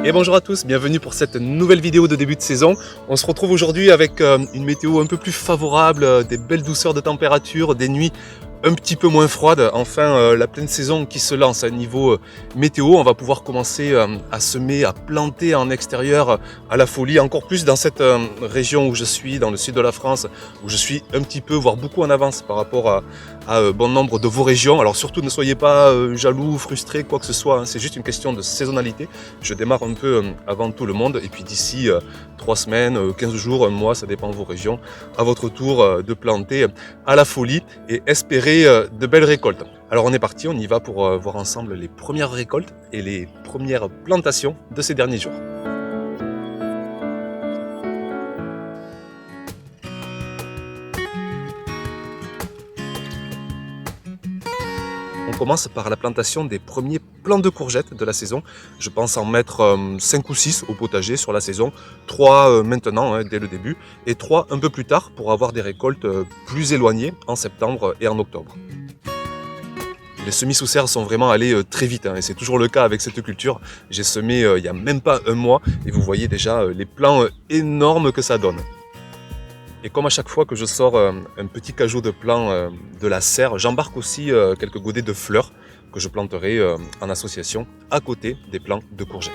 Et bonjour à tous, bienvenue pour cette nouvelle vidéo de début de saison. On se retrouve aujourd'hui avec une météo un peu plus favorable, des belles douceurs de température, des nuits un petit peu moins froides. Enfin, la pleine saison qui se lance à niveau météo. On va pouvoir commencer à semer, à planter en extérieur à la folie. Encore plus dans cette région où je suis, dans le sud de la France, où je suis un petit peu, voire beaucoup en avance par rapport à bon nombre de vos régions. Alors surtout ne soyez pas jaloux, frustrés, quoi que ce soit, hein. C'est juste une question de saisonnalité. Je démarre un peu avant tout le monde et puis d'ici 3 semaines, 15 jours, un mois, ça dépend de vos régions, à votre tour de planter à la folie et espérer de belles récoltes. Alors on est parti, on y va pour voir ensemble les premières récoltes et les premières plantations de ces derniers jours. On commence par la plantation des premiers plants de courgettes de la saison. Je pense en mettre 5 ou 6 au potager sur la saison, 3 maintenant hein, dès le début et 3 un peu plus tard pour avoir des récoltes plus éloignées en septembre et en octobre. Les semis sous serre sont vraiment allés très vite hein, et c'est toujours le cas avec cette culture. J'ai semé il n'y a même pas un mois et vous voyez déjà les plants énormes que ça donne. Et comme à chaque fois que je sors un petit cajot de plants de la serre, j'embarque aussi quelques godets de fleurs que je planterai en association à côté des plants de courgettes.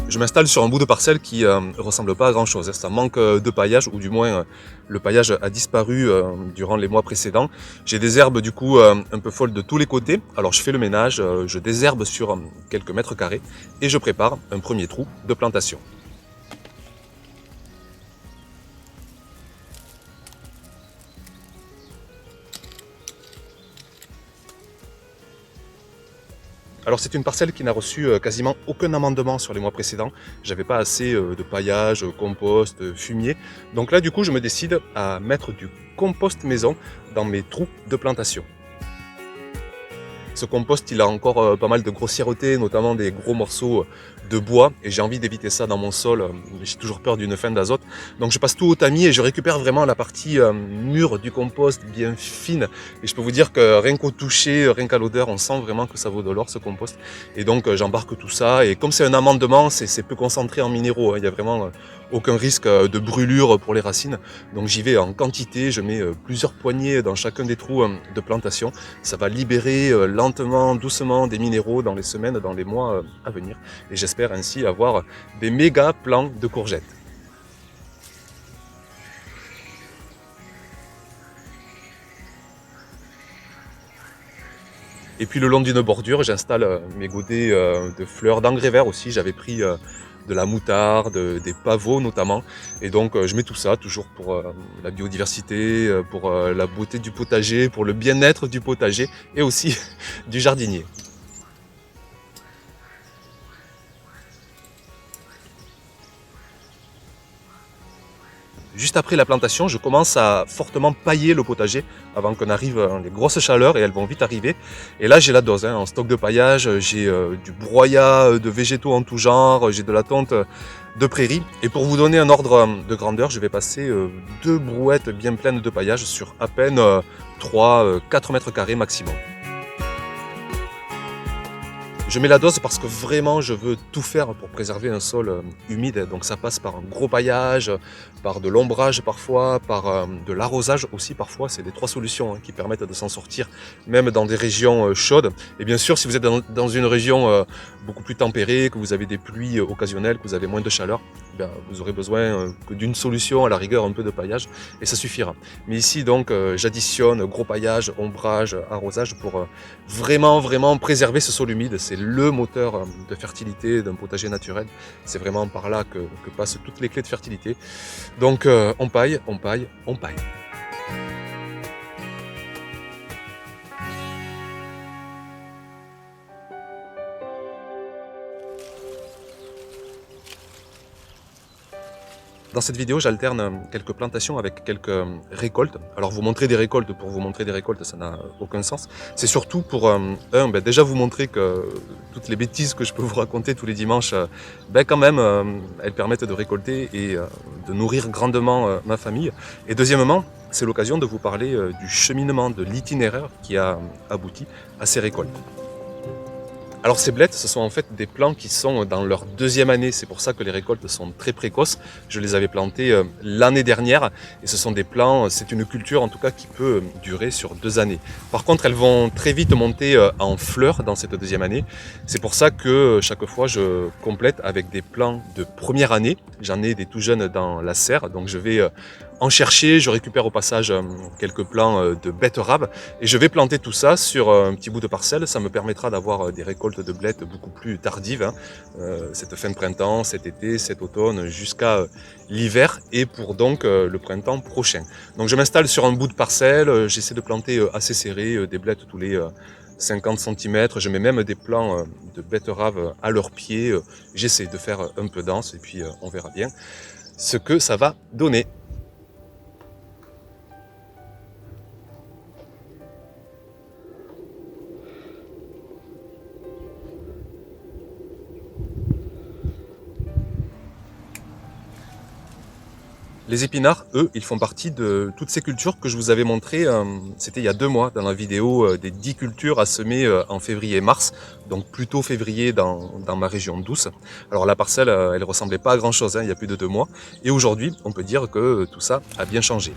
Je m'installe sur un bout de parcelle qui ne ressemble pas à grand chose. Ça manque de paillage, ou du moins le paillage a disparu durant les mois précédents. J'ai des herbes du coup un peu folles de tous les côtés. Alors je fais le ménage, je désherbe sur quelques mètres carrés et je prépare un premier trou de plantation. Alors c'est une parcelle qui n'a reçu quasiment aucun amendement sur les mois précédents. J'avais pas assez de paillage, compost, fumier. Donc là du coup je me décide à mettre du compost maison dans mes trous de plantation. Ce compost, il a encore pas mal de grossièreté, notamment des gros morceaux de bois, et j'ai envie d'éviter ça dans mon sol. J'ai toujours peur d'une fin d'azote. Donc je passe tout au tamis et je récupère vraiment la partie mûre du compost, bien fine. Et je peux vous dire que rien qu'au toucher, rien qu'à l'odeur, on sent vraiment que ça vaut de l'or ce compost. Et donc j'embarque tout ça. Et comme c'est un amendement, c'est peu concentré en minéraux, hein. Il y a vraiment aucun risque de brûlure pour les racines. Donc j'y vais en quantité, je mets plusieurs poignées dans chacun des trous de plantation. Ça va libérer lentement, doucement des minéraux dans les semaines, dans les mois à venir. Et j'espère ainsi avoir des méga plants de courgettes. Et puis le long d'une bordure, j'installe mes godets de fleurs, d'engrais verts aussi. J'avais pris de la moutarde, des pavots notamment. Et donc je mets tout ça, toujours pour la biodiversité, pour la beauté du potager, pour le bien-être du potager et aussi du jardinier. Juste après la plantation, je commence à fortement pailler le potager avant qu'on arrive à les grosses chaleurs et elles vont vite arriver. Et là, j'ai la dose hein, en stock de paillage, j'ai du broyat de végétaux en tout genre, j'ai de la tonte de prairie. Et pour vous donner un ordre de grandeur, je vais passer 2 brouettes bien pleines de paillage sur à peine 3-4 mètres carrés maximum. Je mets la dose parce que vraiment je veux tout faire pour préserver un sol humide. Donc ça passe par un gros paillage, par de l'ombrage parfois, par de l'arrosage aussi parfois. C'est les 3 solutions hein, qui permettent de s'en sortir même dans des régions chaudes. Et bien sûr si vous êtes dans une région beaucoup plus tempérée, que vous avez des pluies occasionnelles, que vous avez moins de chaleur, ben, vous aurez besoin que d'une solution, à la rigueur un peu de paillage et ça suffira. Mais ici donc j'additionne gros paillage, ombrage, arrosage pour vraiment préserver ce sol humide. C'est le moteur de fertilité d'un potager naturel. C'est vraiment par là que passent toutes les clés de fertilité. Donc on paille, on paille, on paille. Dans cette vidéo, j'alterne quelques plantations avec quelques récoltes. Alors vous montrer des récoltes pour vous montrer des récoltes, ça n'a aucun sens. C'est surtout pour, déjà vous montrer que toutes les bêtises que je peux vous raconter tous les dimanches, quand même, elles permettent de récolter et de nourrir grandement ma famille. Et deuxièmement, c'est l'occasion de vous parler du cheminement, de l'itinéraire qui a abouti à ces récoltes. Alors ces blettes, ce sont en fait des plants qui sont dans leur deuxième année, c'est pour ça que les récoltes sont très précoces. Je les avais plantés l'année dernière et ce sont des plants, c'est une culture en tout cas qui peut durer sur 2 années. Par contre, elles vont très vite monter en fleurs dans cette deuxième année. C'est pour ça que chaque fois je complète avec des plants de première année. J'en ai des tout jeunes dans la serre, donc je vais en chercher, je récupère au passage quelques plants de betterave et je vais planter tout ça sur un petit bout de parcelle. Ça me permettra d'avoir des récoltes de blettes beaucoup plus tardives, cette fin de printemps, cet été, cet automne, jusqu'à l'hiver et pour donc le printemps prochain. Donc je m'installe sur un bout de parcelle, j'essaie de planter assez serré, des blettes tous les 50 cm, je mets même des plants de betterave à leurs pieds, j'essaie de faire un peu dense et puis on verra bien ce que ça va donner. Les épinards, eux, ils font partie de toutes ces cultures que je vous avais montrées, c'était il y a 2 mois, dans la vidéo des 10 cultures à semer en février-mars, donc plutôt février dans ma région douce. Alors la parcelle, elle ressemblait pas à grand chose, il y a plus de 2 mois, et aujourd'hui, on peut dire que tout ça a bien changé.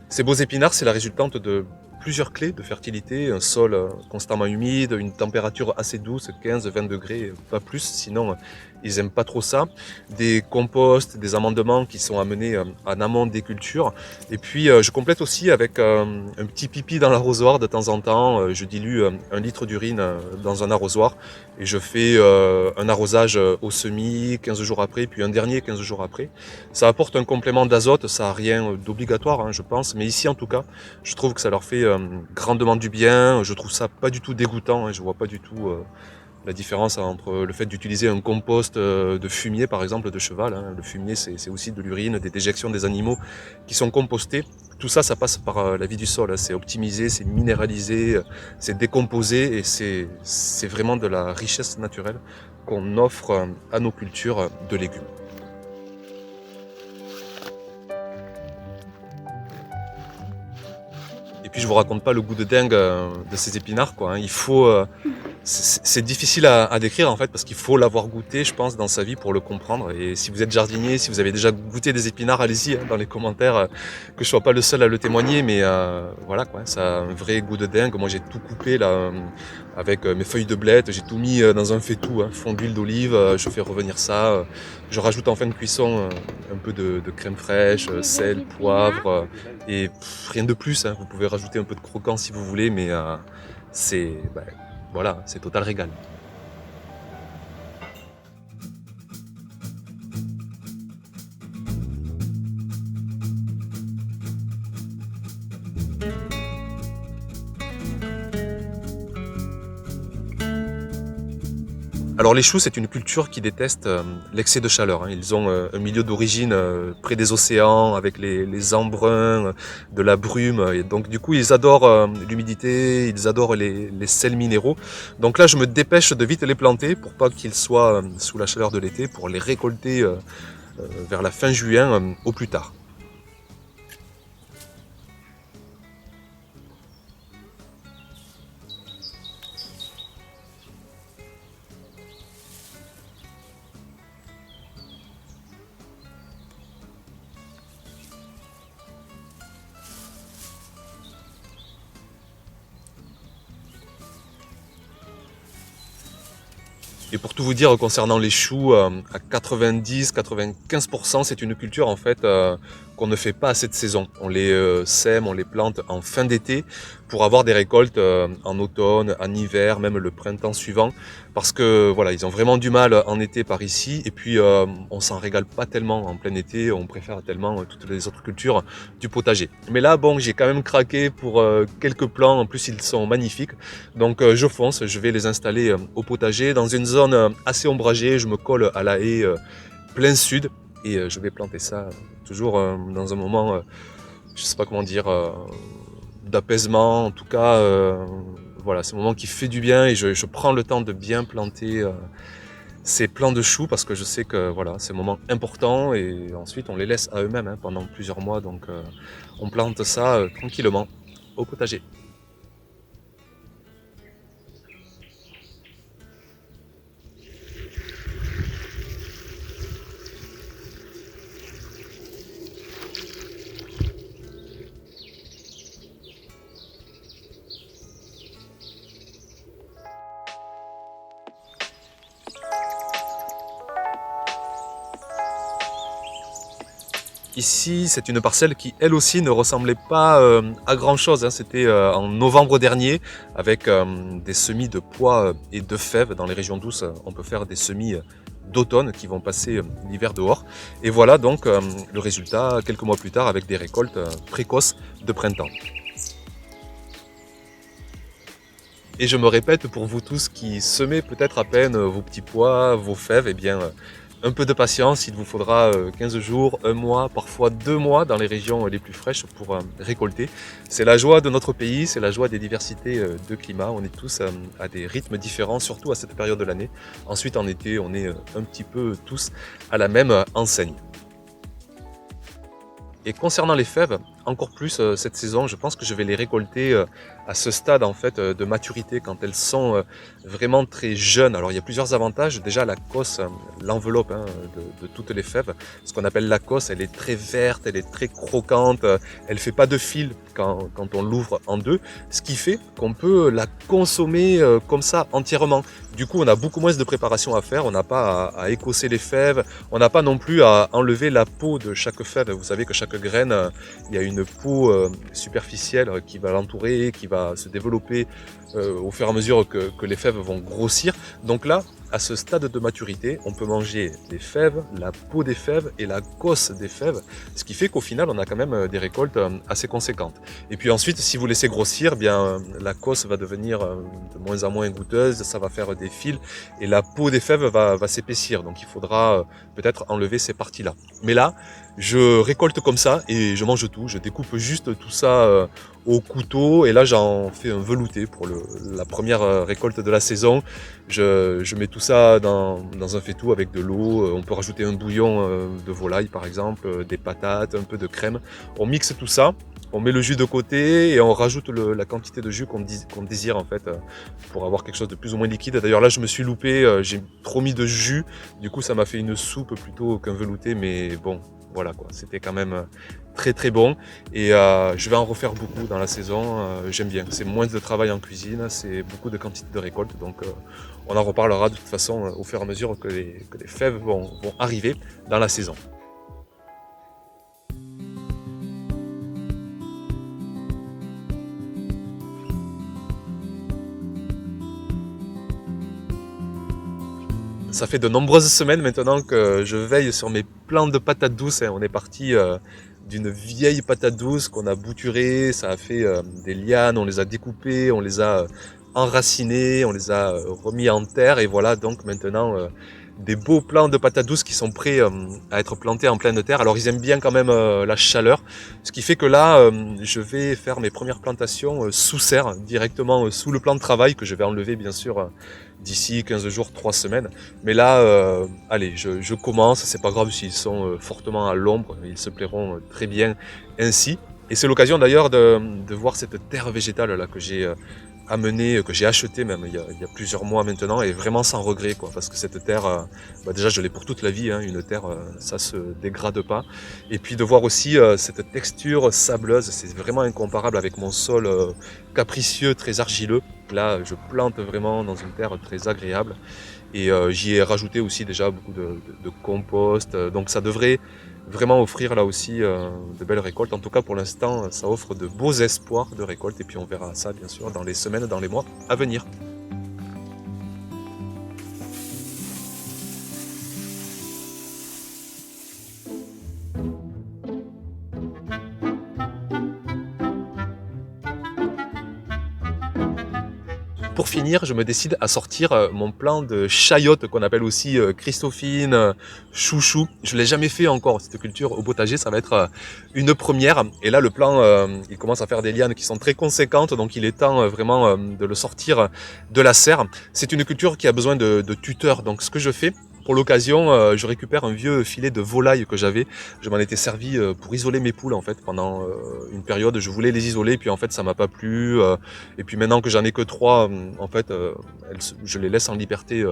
Ces beaux épinards, c'est la résultante de plusieurs clés de fertilité, un sol constamment humide, une température assez douce, 15-20 degrés, pas plus, sinon ils aiment pas trop ça, des composts, des amendements qui sont amenés en amont des cultures, et puis je complète aussi avec un petit pipi dans l'arrosoir de temps en temps, je dilue 1 litre d'urine dans un arrosoir, et je fais un arrosage au semis 15 jours après, puis un dernier 15 jours après. Ça apporte un complément d'azote, ça n'a rien d'obligatoire je pense, mais ici en tout cas, je trouve que ça leur fait grandement du bien, je trouve ça pas du tout dégoûtant, je vois pas du tout la différence entre le fait d'utiliser un compost de fumier par exemple de cheval, le fumier c'est aussi de l'urine, des déjections des animaux qui sont compostés. Tout ça, ça passe par la vie du sol, c'est optimisé, c'est minéralisé, c'est décomposé et c'est vraiment de la richesse naturelle qu'on offre à nos cultures de légumes. Et puis je vous raconte pas le goût de dingue de ces épinards quoi. Il faut, c'est difficile à décrire en fait parce qu'il faut l'avoir goûté, je pense, dans sa vie pour le comprendre. Et si vous êtes jardinier, si vous avez déjà goûté des épinards, allez-y dans les commentaires, que je sois pas le seul à le témoigner. Mais voilà quoi, ça a un vrai goût de dingue. Moi j'ai tout coupé là avec mes feuilles de blette, j'ai tout mis dans un faitout, fond d'huile d'olive. Je fais revenir ça. Je rajoute en fin de cuisson un peu de crème fraîche, sel, poivre et rien de plus. Vous pouvez rajouter un peu de croquant si vous voulez, mais c'est voilà, c'est total régal. Alors les choux, c'est une culture qui déteste l'excès de chaleur. Ils ont un milieu d'origine près des océans, avec les embruns, de la brume. Et donc du coup, ils adorent l'humidité, ils adorent les sels minéraux. Donc là, je me dépêche de vite les planter pour pas qu'ils soient sous la chaleur de l'été, pour les récolter vers la fin juin au plus tard. Et pour tout vous dire concernant les choux, à 90-95%, c'est une culture en fait qu'on ne fait pas à cette saison. On les sème, on les plante en fin d'été pour avoir des récoltes en automne, en hiver, même le printemps suivant. Parce que voilà, ils ont vraiment du mal en été par ici. Et puis on s'en régale pas tellement en plein été, on préfère tellement toutes les autres cultures du potager. Mais là, bon, j'ai quand même craqué pour quelques plants, en plus ils sont magnifiques. Donc je fonce, je vais les installer au potager dans une zone assez ombragée, je me colle à la haie plein sud. Et je vais planter ça toujours dans un moment, je sais pas comment dire, d'apaisement. En tout cas, voilà, c'est un moment qui fait du bien et je prends le temps de bien planter ces plants de choux parce que je sais que voilà, c'est un moment important et ensuite on les laisse à eux-mêmes hein, pendant plusieurs mois. Donc on plante ça tranquillement au potager. Ici, c'est une parcelle qui, elle aussi, ne ressemblait pas à grand-chose, hein. C'était en novembre dernier, avec des semis de pois et de fèves. Dans les régions douces, on peut faire des semis d'automne qui vont passer l'hiver dehors. Et voilà donc le résultat quelques mois plus tard avec des récoltes précoces de printemps. Et je me répète pour vous tous qui semez peut-être à peine vos petits pois, vos fèves, eh bien un peu de patience, il vous faudra 15 jours, un mois, parfois 2 mois dans les régions les plus fraîches pour récolter. C'est la joie de notre pays, c'est la joie des diversités de climat. On est tous à des rythmes différents, surtout à cette période de l'année. Ensuite en été, on est un petit peu tous à la même enseigne. Et concernant les fèves, encore plus cette saison, je pense que je vais les récolter à ce stade en fait de maturité quand elles sont vraiment très jeunes. Alors il y a plusieurs avantages. Déjà la cosse, l'enveloppe hein, de toutes les fèves, ce qu'on appelle la cosse, elle est très verte, elle est très croquante, elle fait pas de fil quand on l'ouvre en deux, ce qui fait qu'on peut la consommer comme ça entièrement. Du coup on a beaucoup moins de préparation à faire, on n'a pas à écosser les fèves, on n'a pas non plus à enlever la peau de chaque fève. Vous savez que chaque graine, il y a une peau superficielle qui va l'entourer, qui va se développer au fur et à mesure que les fèves vont grossir. Donc là, à ce stade de maturité, on peut manger les fèves, la peau des fèves et la cosse des fèves, ce qui fait qu'au final, on a quand même des récoltes assez conséquentes. Et puis ensuite, si vous laissez grossir, bien la cosse va devenir de moins en moins goûteuse, ça va faire des fils et la peau des fèves va s'épaissir. Donc il faudra peut-être enlever ces parties-là. Mais là, je récolte comme ça et je mange tout. Je découpe juste tout ça au couteau et là j'en fais un velouté pour la première récolte de la saison. Je mets tout ça dans un faitout avec de l'eau. On peut rajouter un bouillon de volaille par exemple, des patates, un peu de crème. On mixe tout ça. On met le jus de côté et on rajoute la quantité de jus qu'on désire en fait pour avoir quelque chose de plus ou moins liquide. D'ailleurs là je me suis loupé, j'ai trop mis de jus, du coup ça m'a fait une soupe plutôt qu'un velouté, mais bon voilà quoi, c'était quand même très très bon et je vais en refaire beaucoup dans la saison, j'aime bien. C'est moins de travail en cuisine, c'est beaucoup de quantité de récolte, donc on en reparlera de toute façon au fur et à mesure que les fèves vont arriver dans la saison. Ça fait de nombreuses semaines maintenant que je veille sur mes plants de patates douces. On est parti d'une vieille patate douce qu'on a bouturée, ça a fait des lianes, on les a découpées, on les a enracinées, on les a remis en terre et voilà donc maintenant des beaux plants de patates douces qui sont prêts à être plantés en pleine terre. Alors ils aiment bien quand même la chaleur, ce qui fait que là je vais faire mes premières plantations sous serre, directement sous le plan de travail que je vais enlever bien sûr d'ici 15 jours, 3 semaines. Mais là, allez, je commence, c'est pas grave s'ils sont fortement à l'ombre, ils se plairont très bien ainsi. Et c'est l'occasion d'ailleurs de voir cette terre végétale là que j'ai amenée, que j'ai achetée même il y a plusieurs mois maintenant, et vraiment sans regret quoi, parce que cette terre, déjà je l'ai pour toute la vie, hein, une terre ça se dégrade pas. Et puis de voir aussi cette texture sableuse, c'est vraiment incomparable avec mon sol capricieux, très argileux. Là, je plante vraiment dans une terre très agréable et j'y ai rajouté aussi déjà beaucoup de compost. Donc ça devrait vraiment offrir là aussi de belles récoltes. En tout cas, pour l'instant, ça offre de beaux espoirs de récolte et puis on verra ça bien sûr dans les semaines, dans les mois à venir. Pour finir, je me décide à sortir mon plan de chayotte qu'on appelle aussi Christophine, chouchou. Je l'ai jamais fait encore, cette culture au potager, ça va être une première. Et là, le plan, il commence à faire des lianes qui sont très conséquentes, donc il est temps vraiment de le sortir de la serre. C'est une culture qui a besoin de tuteurs, donc ce que je fais, pour l'occasion, je récupère un vieux filet de volaille que j'avais. Je m'en étais servi pour isoler mes poules en fait pendant une période. Je voulais les isoler, puis en fait ça m'a pas plu. Et puis maintenant que j'en ai que 3, en fait, je les laisse en liberté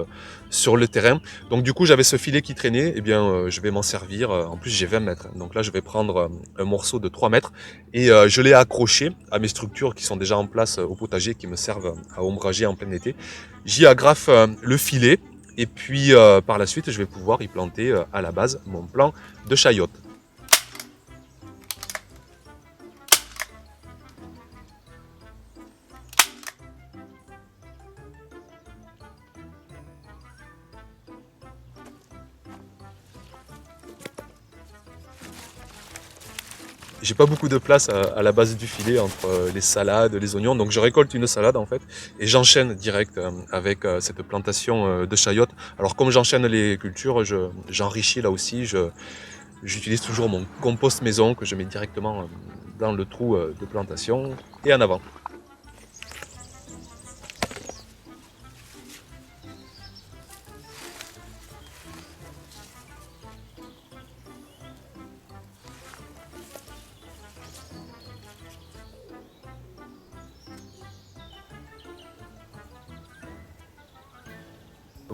sur le terrain. Donc du coup j'avais ce filet qui traînait. Et bien je vais m'en servir. En plus j'ai 20 mètres. Donc là je vais prendre un morceau de 3 mètres et je l'ai accroché à mes structures qui sont déjà en place au potager, qui me servent à ombrager en plein été. J'y agrafe le filet. Et puis par la suite, je vais pouvoir y planter à la base mon plan de chayotte. J'ai pas beaucoup de place à la base du filet entre les salades, les oignons, donc je récolte une salade en fait et j'enchaîne direct avec cette plantation de chayotte. Alors comme j'enchaîne les cultures, j'enrichis là aussi, j'utilise toujours mon compost maison que je mets directement dans le trou de plantation et en avant.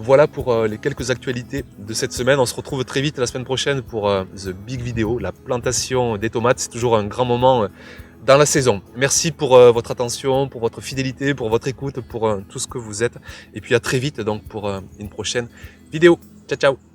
Voilà pour les quelques actualités de cette semaine. On se retrouve très vite la semaine prochaine pour The Big Video, la plantation des tomates. C'est toujours un grand moment dans la saison. Merci pour votre attention, pour votre fidélité, pour votre écoute, pour tout ce que vous êtes. Et puis à très vite donc pour une prochaine vidéo. Ciao ciao.